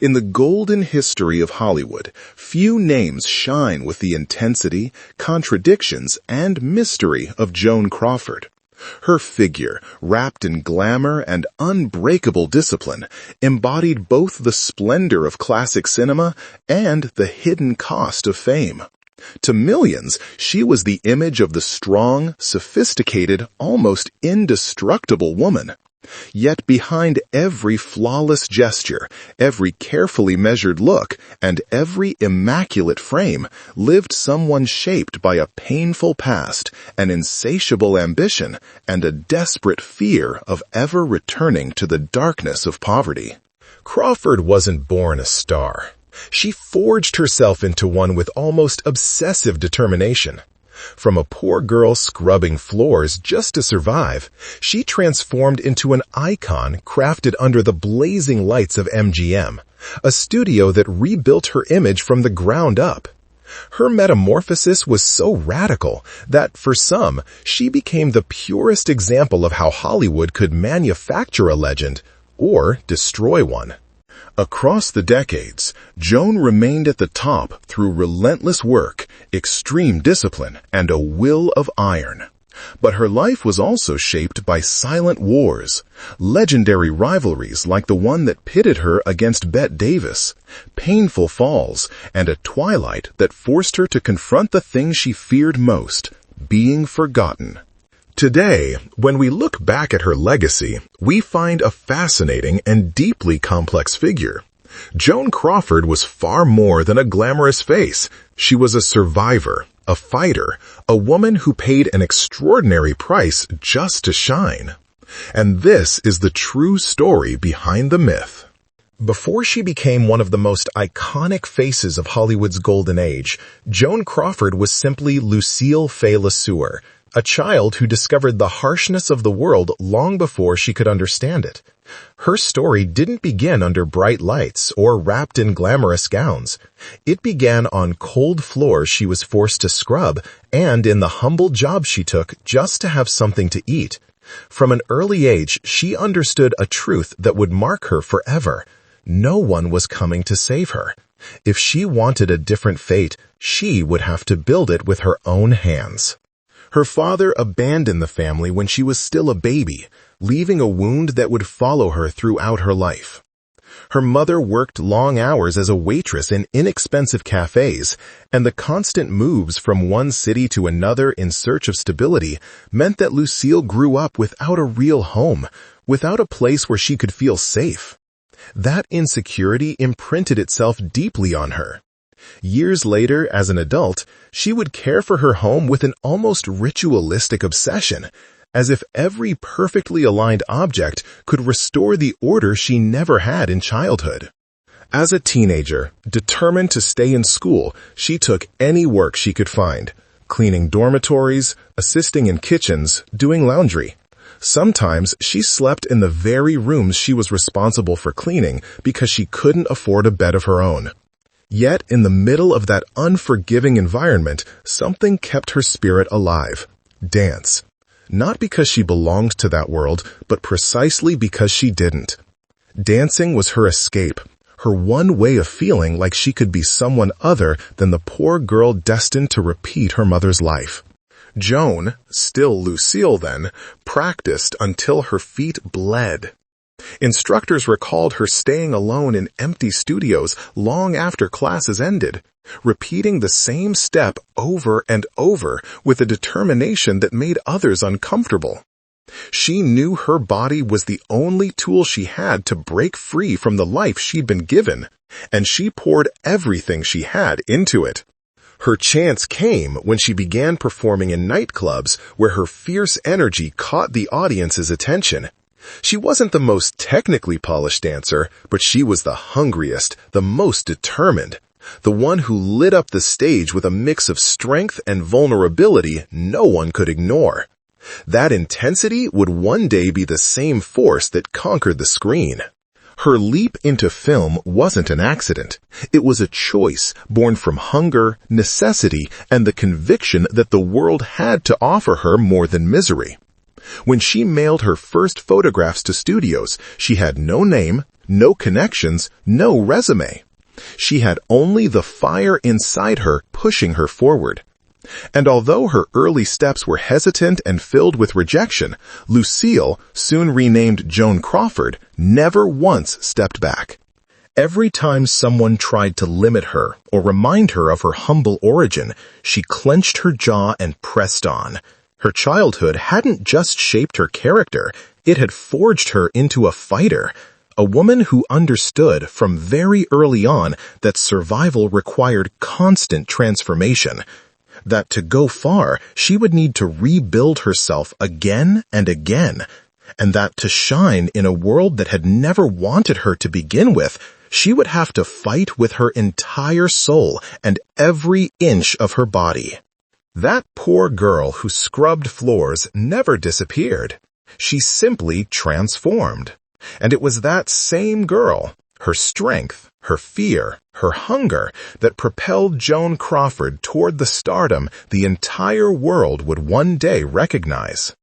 In the golden history of Hollywood, few names shine with the intensity, contradictions, and mystery of Joan Crawford. Her figure, wrapped in glamour and unbreakable discipline, embodied both the splendor of classic cinema and the hidden cost of fame. To millions, she was the image of the strong, sophisticated, almost indestructible woman. Yet behind every flawless gesture, every carefully measured look, and every immaculate frame lived someone shaped by a painful past, an insatiable ambition, and a desperate fear of ever returning to the darkness of poverty. Crawford wasn't born a star. She forged herself into one with almost obsessive determination. From a poor girl scrubbing floors just to survive, she transformed into an icon crafted under the blazing lights of MGM, a studio that rebuilt her image from the ground up. Her metamorphosis was so radical that, for some, she became the purest example of how Hollywood could manufacture a legend or destroy one. Across the decades, Joan remained at the top through relentless work, extreme discipline, and a will of iron. But her life was also shaped by silent wars, legendary rivalries like the one that pitted her against Bette Davis, painful falls, and a twilight that forced her to confront the thing she feared most, being forgotten. Today, when we look back at her legacy, we find a fascinating and deeply complex figure. Joan Crawford was far more than a glamorous face. She was a survivor, a fighter, a woman who paid an extraordinary price just to shine. And this is the true story behind the myth. Before she became one of the most iconic faces of Hollywood's golden age, Joan Crawford was simply Lucille Fay LeSueur, a child who discovered the harshness of the world long before she could understand it. Her story didn't begin under bright lights or wrapped in glamorous gowns. It began on cold floors she was forced to scrub and in the humble jobs she took just to have something to eat. From an early age, she understood a truth that would mark her forever. No one was coming to save her. If she wanted a different fate, she would have to build it with her own hands. Her father abandoned the family when she was still a baby, leaving a wound that would follow her throughout her life. Her mother worked long hours as a waitress in inexpensive cafes, and the constant moves from one city to another in search of stability meant that Lucille grew up without a real home, without a place where she could feel safe. That insecurity imprinted itself deeply on her. Years later, as an adult, she would care for her home with an almost ritualistic obsession, as if every perfectly aligned object could restore the order she never had in childhood. As a teenager, determined to stay in school, she took any work she could find, cleaning dormitories, assisting in kitchens, doing laundry. Sometimes she slept in the very rooms she was responsible for cleaning because she couldn't afford a bed of her own. Yet, in the middle of that unforgiving environment, something kept her spirit alive: dance. Not because she belonged to that world, but precisely because she didn't. Dancing was her escape, her one way of feeling like she could be someone other than the poor girl destined to repeat her mother's life. Joan, still Lucille then, practiced until her feet bled. Instructors recalled her staying alone in empty studios long after classes ended, repeating the same step over and over with a determination that made others uncomfortable. She knew her body was the only tool she had to break free from the life she'd been given, and she poured everything she had into it. Her chance came when she began performing in nightclubs where her fierce energy caught the audience's attention. She wasn't the most technically polished dancer, but she was the hungriest, the most determined, the one who lit up the stage with a mix of strength and vulnerability no one could ignore. That intensity would one day be the same force that conquered the screen. Her leap into film wasn't an accident. It was a choice born from hunger, necessity, and the conviction that the world had to offer her more than misery. When she mailed her first photographs to studios, she had no name, no connections, no resume. She had only the fire inside her pushing her forward. And although her early steps were hesitant and filled with rejection, Lucille, soon renamed Joan Crawford, never once stepped back. Every time someone tried to limit her or remind her of her humble origin, she clenched her jaw and pressed on. Her childhood hadn't just shaped her character, it had forged her into a fighter, a woman who understood from very early on that survival required constant transformation, that to go far, she would need to rebuild herself again and again, and that to shine in a world that had never wanted her to begin with, she would have to fight with her entire soul and every inch of her body. That poor girl who scrubbed floors never disappeared. She simply transformed. And it was that same girl, her strength, her fear, her hunger, that propelled Joan Crawford toward the stardom the entire world would one day recognize.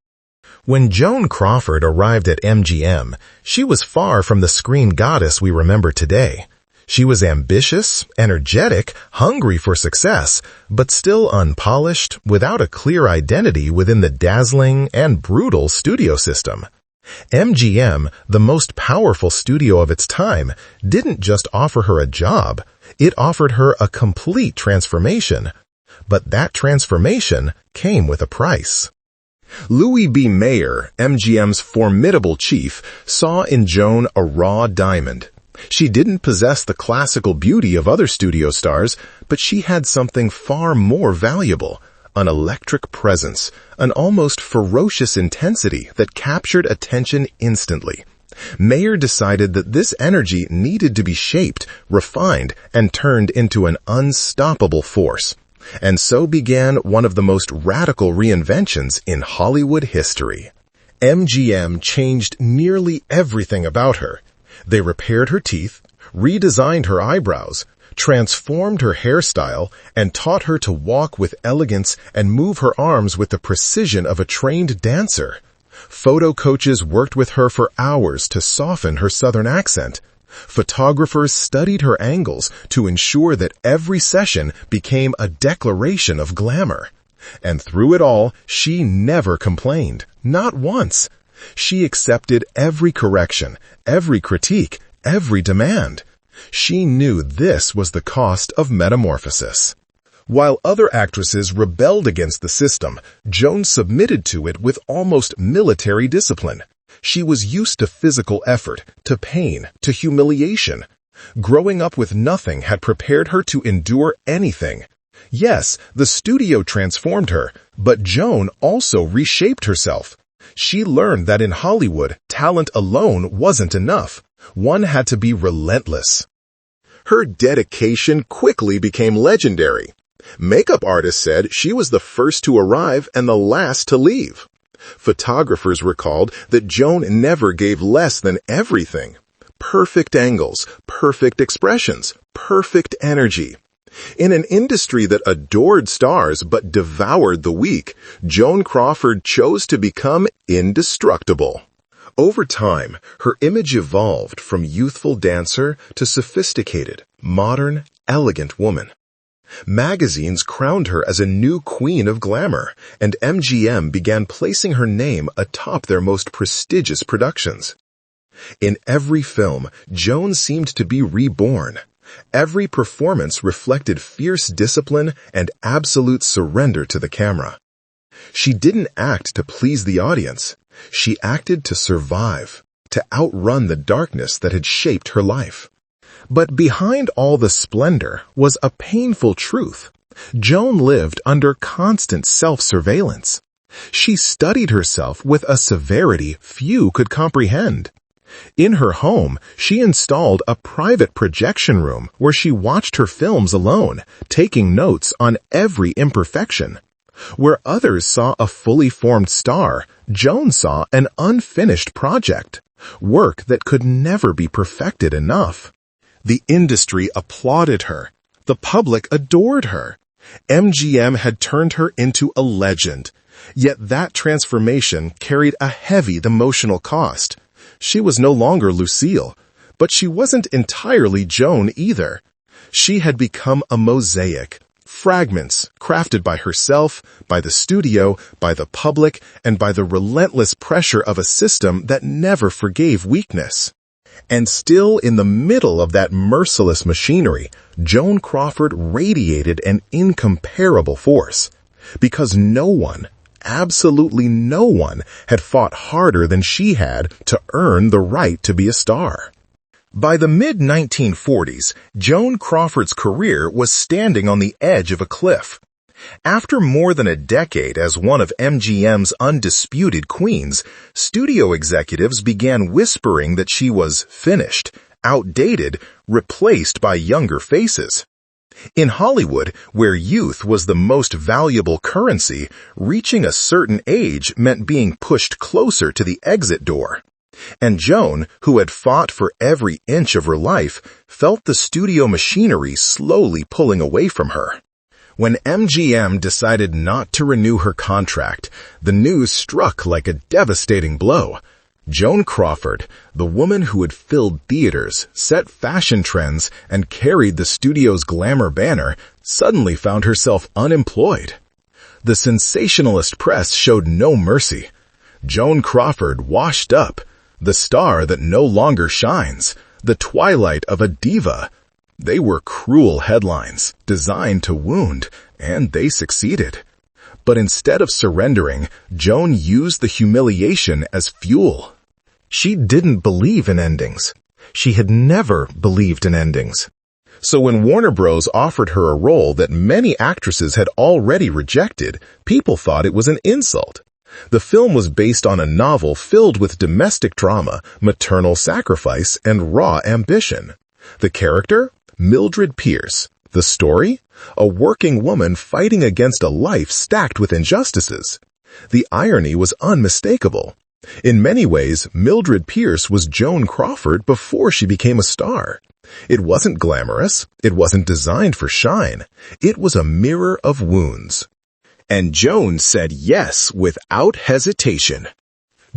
When Joan Crawford arrived at MGM, she was far from the screen goddess we remember today. She was ambitious, energetic, hungry for success, but still unpolished, without a clear identity within the dazzling and brutal studio system. MGM, the most powerful studio of its time, didn't just offer her a job, it offered her a complete transformation. But that transformation came with a price. Louis B. Mayer, MGM's formidable chief, saw in Joan a raw diamond. She didn't possess the classical beauty of other studio stars, but she had something far more valuable, an electric presence, an almost ferocious intensity that captured attention instantly. Mayer decided that this energy needed to be shaped, refined, and turned into an unstoppable force. And so began one of the most radical reinventions in Hollywood history. MGM changed nearly everything about her. They repaired her teeth, redesigned her eyebrows, transformed her hairstyle, and taught her to walk with elegance and move her arms with the precision of a trained dancer. Photo coaches worked with her for hours to soften her southern accent. Photographers studied her angles to ensure that every session became a declaration of glamour. And through it all, she never complained, not once. She accepted every correction, every critique, every demand. She knew this was the cost of metamorphosis. While other actresses rebelled against the system, Joan submitted to it with almost military discipline. She was used to physical effort, to pain, to humiliation. Growing up with nothing had prepared her to endure anything. Yes, the studio transformed her, but Joan also reshaped herself. She learned that in Hollywood, talent alone wasn't enough. One had to be relentless. Her dedication quickly became legendary. Makeup artists said she was the first to arrive and the last to leave. Photographers recalled that Joan never gave less than everything. Perfect angles, perfect expressions, perfect energy. In an industry that adored stars but devoured the weak, Joan Crawford chose to become indestructible. Over time, her image evolved from youthful dancer to sophisticated, modern, elegant woman. Magazines crowned her as a new queen of glamour, and MGM began placing her name atop their most prestigious productions. In every film, Joan seemed to be reborn. Every performance reflected fierce discipline and absolute surrender to the camera. She didn't act to please the audience. She acted to survive, to outrun the darkness that had shaped her life. But behind all the splendor was a painful truth. Joan lived under constant self-surveillance. She studied herself with a severity few could comprehend. In her home, she installed a private projection room where she watched her films alone, taking notes on every imperfection. Where others saw a fully formed star, Joan saw an unfinished project, work that could never be perfected enough. The industry applauded her. The public adored her. MGM had turned her into a legend. Yet that transformation carried a heavy emotional cost. She was no longer Lucille. But she wasn't entirely Joan either. She had become a mosaic, fragments crafted by herself, by the studio, by the public, and by the relentless pressure of a system that never forgave weakness. And still in the middle of that merciless machinery, Joan Crawford radiated an incomparable force. Because no one, absolutely no one, had fought harder than she had to earn the right to be a star. By the mid-1940s, Joan Crawford's career was standing on the edge of a cliff. After more than a decade as one of MGM's undisputed queens, studio executives began whispering that she was finished, outdated, replaced by younger faces. In Hollywood, where youth was the most valuable currency, reaching a certain age meant being pushed closer to the exit door. And Joan, who had fought for every inch of her life, felt the studio machinery slowly pulling away from her. When MGM decided not to renew her contract, the news struck like a devastating blow. Joan Crawford, the woman who had filled theaters, set fashion trends, and carried the studio's glamour banner, suddenly found herself unemployed. The sensationalist press showed no mercy. Joan Crawford washed up, the star that no longer shines, the twilight of a diva. They were cruel headlines, designed to wound, and they succeeded. But instead of surrendering, Joan used the humiliation as fuel. She didn't believe in endings. She had never believed in endings. So when Warner Bros. Offered her a role that many actresses had already rejected, people thought it was an insult. The film was based on a novel filled with domestic drama, maternal sacrifice, and raw ambition. The character? Mildred Pierce. The story? A working woman fighting against a life stacked with injustices. The irony was unmistakable. In many ways, Mildred Pierce was Joan Crawford before she became a star. It wasn't glamorous. It wasn't designed for shine. It was a mirror of wounds. And Joan said yes without hesitation.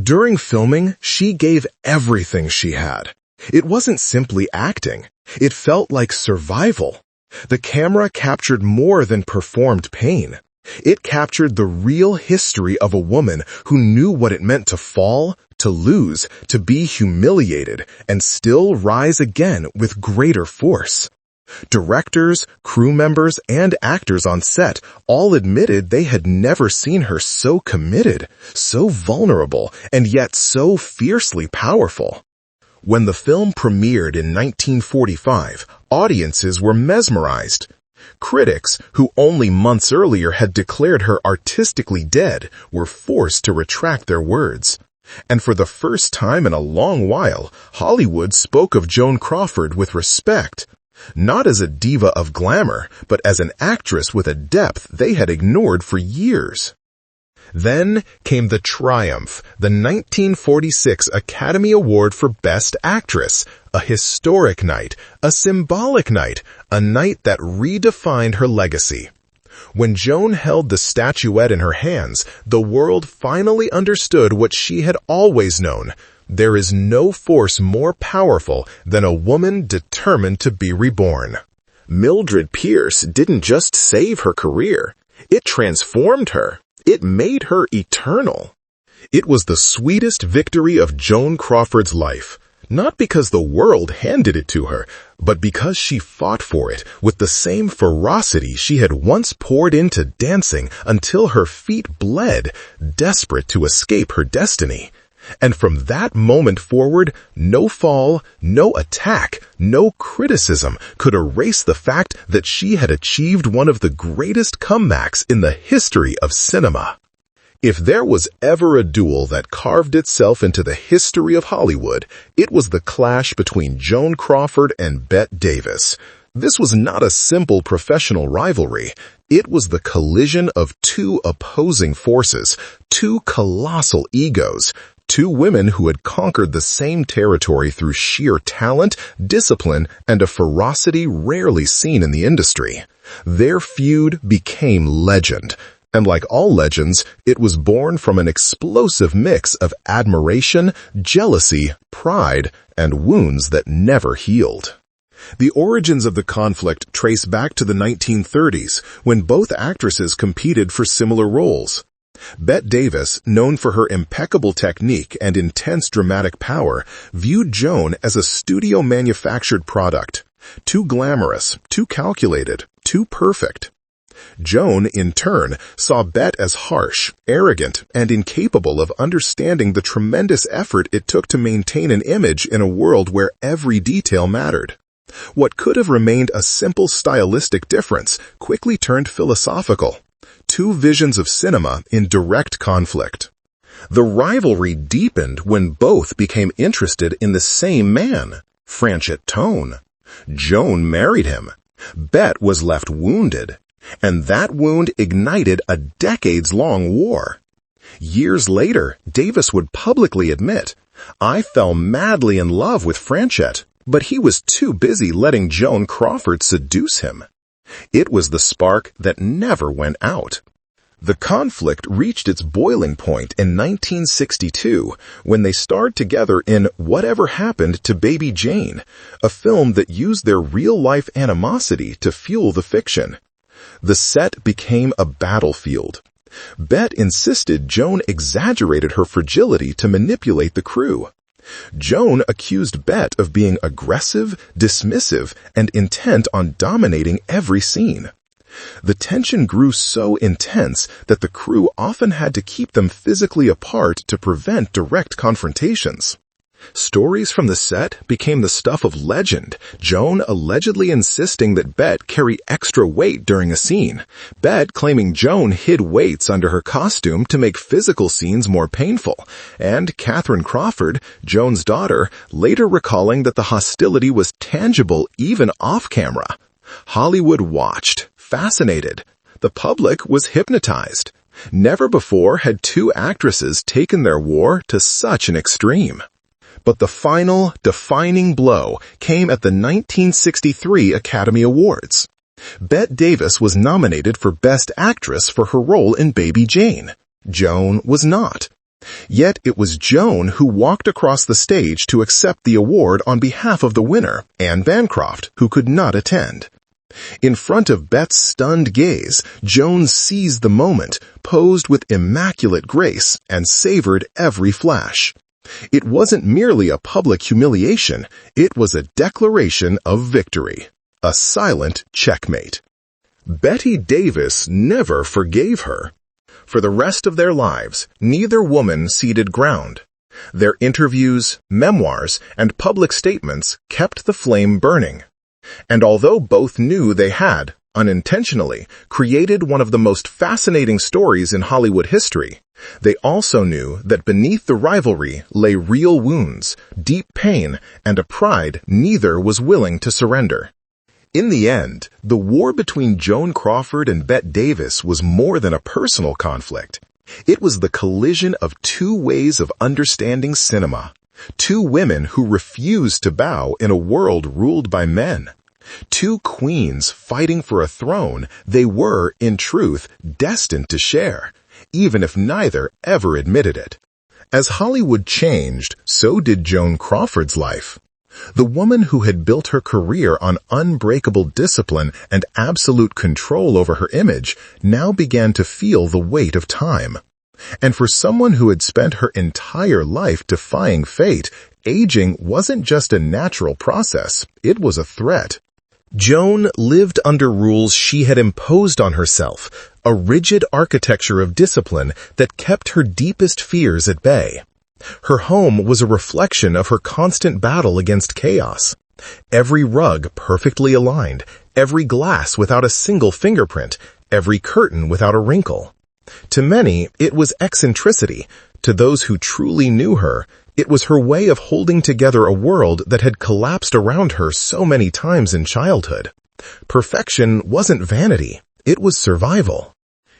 During filming, she gave everything she had. It wasn't simply acting. It felt like survival. The camera captured more than performed pain. It captured the real history of a woman who knew what it meant to fall, to lose, to be humiliated, and still rise again with greater force. Directors, crew members, and actors on set all admitted they had never seen her so committed, so vulnerable, and yet so fiercely powerful. When the film premiered in 1945, audiences were mesmerized. Critics, who only months earlier had declared her artistically dead, were forced to retract their words. And for the first time in a long while, Hollywood spoke of Joan Crawford with respect. Not as a diva of glamour, but as an actress with a depth they had ignored for years. Then came the triumph, the 1946 Academy Award for Best Actress, a historic night, a symbolic night, a night that redefined her legacy. When Joan held the statuette in her hands, the world finally understood what she had always known. There is no force more powerful than a woman determined to be reborn. Mildred Pierce didn't just save her career. It transformed her. It made her eternal. It was the sweetest victory of Joan Crawford's life, not because the world handed it to her, but because she fought for it with the same ferocity she had once poured into dancing until her feet bled, desperate to escape her destiny. And from that moment forward, no fall, no attack, no criticism could erase the fact that she had achieved one of the greatest comebacks in the history of cinema. If there was ever a duel that carved itself into the history of Hollywood, it was the clash between Joan Crawford and Bette Davis. This was not a simple professional rivalry. It was the collision of two opposing forces, two colossal egos, two women who had conquered the same territory through sheer talent, discipline, and a ferocity rarely seen in the industry. Their feud became legend. And like all legends, it was born from an explosive mix of admiration, jealousy, pride, and wounds that never healed. The origins of the conflict trace back to the 1930s, when both actresses competed for similar roles. Bette Davis, known for her impeccable technique and intense dramatic power, viewed Joan as a studio-manufactured product. Too glamorous, too calculated, too perfect. Joan, in turn, saw Bette as harsh, arrogant, and incapable of understanding the tremendous effort it took to maintain an image in a world where every detail mattered. What could have remained a simple stylistic difference quickly turned philosophical. Two visions of cinema in direct conflict. The rivalry deepened when both became interested in the same man, Franchot Tone. Joan married him. Bette was left wounded, and that wound ignited a decades-long war. Years later, Davis would publicly admit, "I fell madly in love with Franchot, but he was too busy letting Joan Crawford seduce him." It was the spark that never went out. The conflict reached its boiling point in 1962 when they starred together in Whatever Happened to Baby Jane, a film that used their real-life animosity to fuel the fiction. The set became a battlefield. Bette insisted Joan exaggerated her fragility to manipulate the crew. Joan accused Bette of being aggressive, dismissive, and intent on dominating every scene. The tension grew so intense that the crew often had to keep them physically apart to prevent direct confrontations. Stories from the set became the stuff of legend, Joan allegedly insisting that Bette carry extra weight during a scene, Bette claiming Joan hid weights under her costume to make physical scenes more painful, and Joan Crawford, Joan's daughter, later recalling that the hostility was tangible even off-camera. Hollywood watched, fascinated. The public was hypnotized. Never before had two actresses taken their war to such an extreme. But the final, defining blow came at the 1963 Academy Awards. Bette Davis was nominated for Best Actress for her role in Baby Jane. Joan was not. Yet it was Joan who walked across the stage to accept the award on behalf of the winner, Anne Bancroft, who could not attend. In front of Bette's stunned gaze, Joan seized the moment, posed with immaculate grace, and savored every flash. It wasn't merely a public humiliation, it was a declaration of victory. A silent checkmate. Bette Davis never forgave her. For the rest of their lives, neither woman ceded ground. Their interviews, memoirs, and public statements kept the flame burning. And although both knew they had, unintentionally, created one of the most fascinating stories in Hollywood history, they also knew that beneath the rivalry lay real wounds, deep pain, and a pride neither was willing to surrender. In the end, the war between Joan Crawford and Bette Davis was more than a personal conflict. It was the collision of two ways of understanding cinema. Two women who refused to bow in a world ruled by men. Two queens fighting for a throne they were, in truth, destined to share, even if neither ever admitted it. As Hollywood changed, so did Joan Crawford's life. The woman who had built her career on unbreakable discipline and absolute control over her image now began to feel the weight of time. And for someone who had spent her entire life defying fate, aging wasn't just a natural process, it was a threat. Joan lived under rules she had imposed on herself, a rigid architecture of discipline that kept her deepest fears at bay. Her home was a reflection of her constant battle against chaos. Every rug perfectly aligned, every glass without a single fingerprint, every curtain without a wrinkle. To many, it was eccentricity. To those who truly knew her, it was her way of holding together a world that had collapsed around her so many times in childhood. Perfection wasn't vanity, it was survival.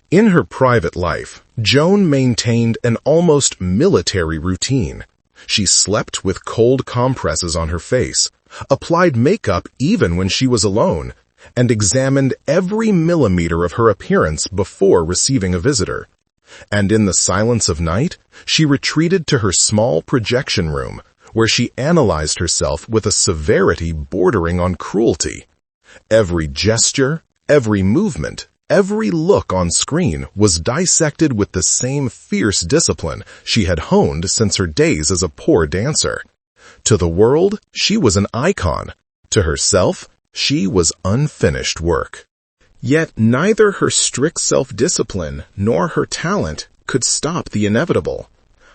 In her private life, Joan maintained an almost military routine. She slept with cold compresses on her face, applied makeup even when she was alone, and examined every millimeter of her appearance before receiving a visitor. And in the silence of night, she retreated to her small projection room, where she analyzed herself with a severity bordering on cruelty. Every gesture, every movement, every look on screen was dissected with the same fierce discipline she had honed since her days as a poor dancer. To the world, she was an icon. To herself, she was unfinished work. Yet neither her strict self-discipline nor her talent could stop the inevitable.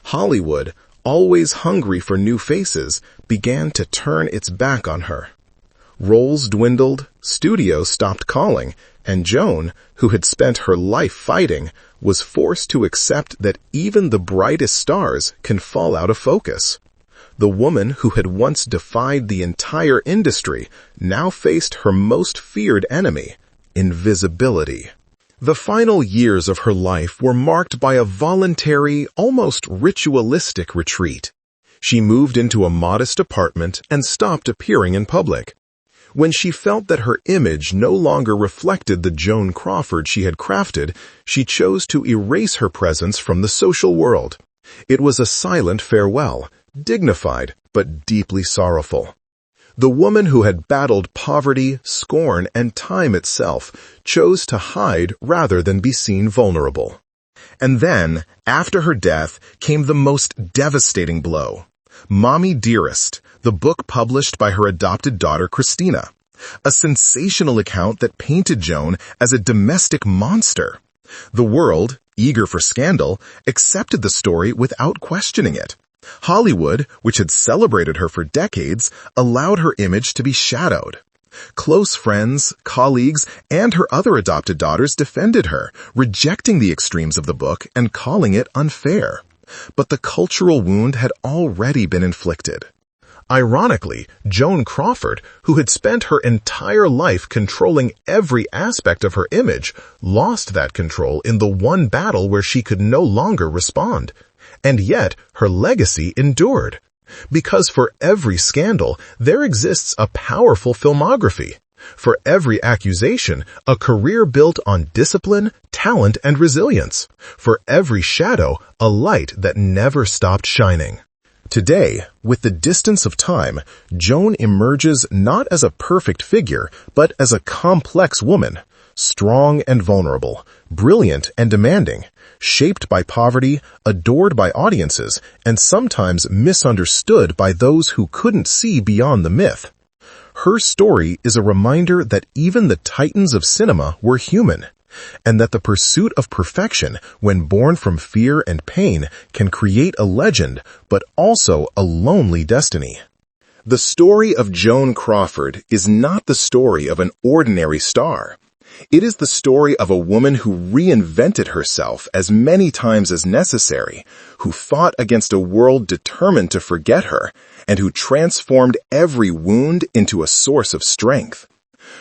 Hollywood, always hungry for new faces, began to turn its back on her. Roles dwindled, studios stopped calling, and Joan, who had spent her life fighting, was forced to accept that even the brightest stars can fall out of focus. The woman who had once defied the entire industry now faced her most feared enemy, invisibility. The final years of her life were marked by a voluntary, almost ritualistic retreat. She moved into a modest apartment and stopped appearing in public. When she felt that her image no longer reflected the Joan Crawford she had crafted, she chose to erase her presence from the social world. It was a silent farewell, dignified but deeply sorrowful. The woman who had battled poverty, scorn, and time itself chose to hide rather than be seen vulnerable. And then, after her death, came the most devastating blow. Mommy Dearest, the book published by her adopted daughter Christina. A sensational account that painted Joan as a domestic monster. The world, eager for scandal, accepted the story without questioning it. Hollywood, which had celebrated her for decades, allowed her image to be shadowed. Close friends, colleagues, and her other adopted daughters defended her, rejecting the extremes of the book and calling it unfair. But the cultural wound had already been inflicted. Ironically, Joan Crawford, who had spent her entire life controlling every aspect of her image, lost that control in the one battle where she could no longer respond. And yet, her legacy endured. Because for every scandal, there exists a powerful filmography. For every accusation, a career built on discipline, talent, and resilience. For every shadow, a light that never stopped shining. Today, with the distance of time, Joan emerges not as a perfect figure, but as a complex woman, strong and vulnerable, brilliant and demanding, shaped by poverty, adored by audiences, and sometimes misunderstood by those who couldn't see beyond the myth. Her story is a reminder that even the titans of cinema were human, and that the pursuit of perfection, when born from fear and pain, can create a legend, but also a lonely destiny. The story of Joan Crawford is not the story of an ordinary star. It is the story of a woman who reinvented herself as many times as necessary, who fought against a world determined to forget her, and who transformed every wound into a source of strength.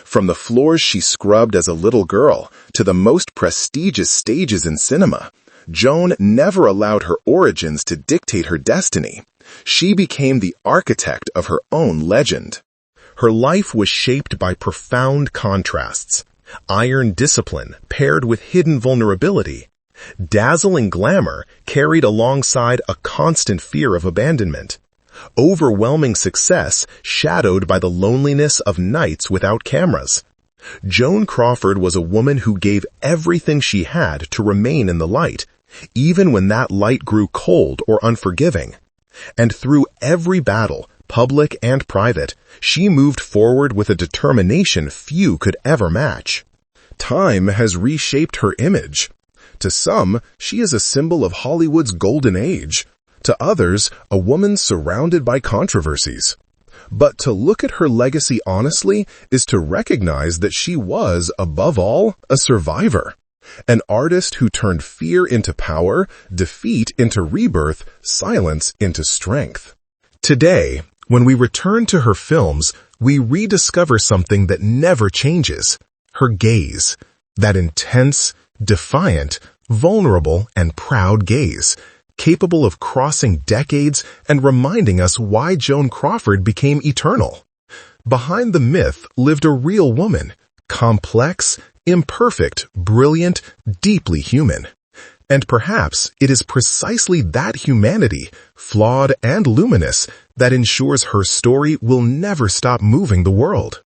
From the floors she scrubbed as a little girl to the most prestigious stages in cinema, Joan never allowed her origins to dictate her destiny. She became the architect of her own legend. Her life was shaped by profound contrasts. Iron discipline paired with hidden vulnerability. Dazzling glamour carried alongside a constant fear of abandonment. Overwhelming success shadowed by the loneliness of nights without cameras. Joan Crawford was a woman who gave everything she had to remain in the light, even when that light grew cold or unforgiving. And through every battle, public and private, she moved forward with a determination few could ever match. Time has reshaped her image. To some, she is a symbol of Hollywood's golden age. To others, a woman surrounded by controversies. But to look at her legacy honestly is to recognize that she was, above all, a survivor. An artist who turned fear into power, defeat into rebirth, silence into strength. Today, when we return to her films, we rediscover something that never changes. Her gaze. That intense, defiant, vulnerable, and proud gaze, capable of crossing decades and reminding us why Joan Crawford became eternal. Behind the myth lived a real woman, complex, imperfect, brilliant, deeply human. And perhaps it is precisely that humanity, flawed and luminous, that ensures her story will never stop moving the world.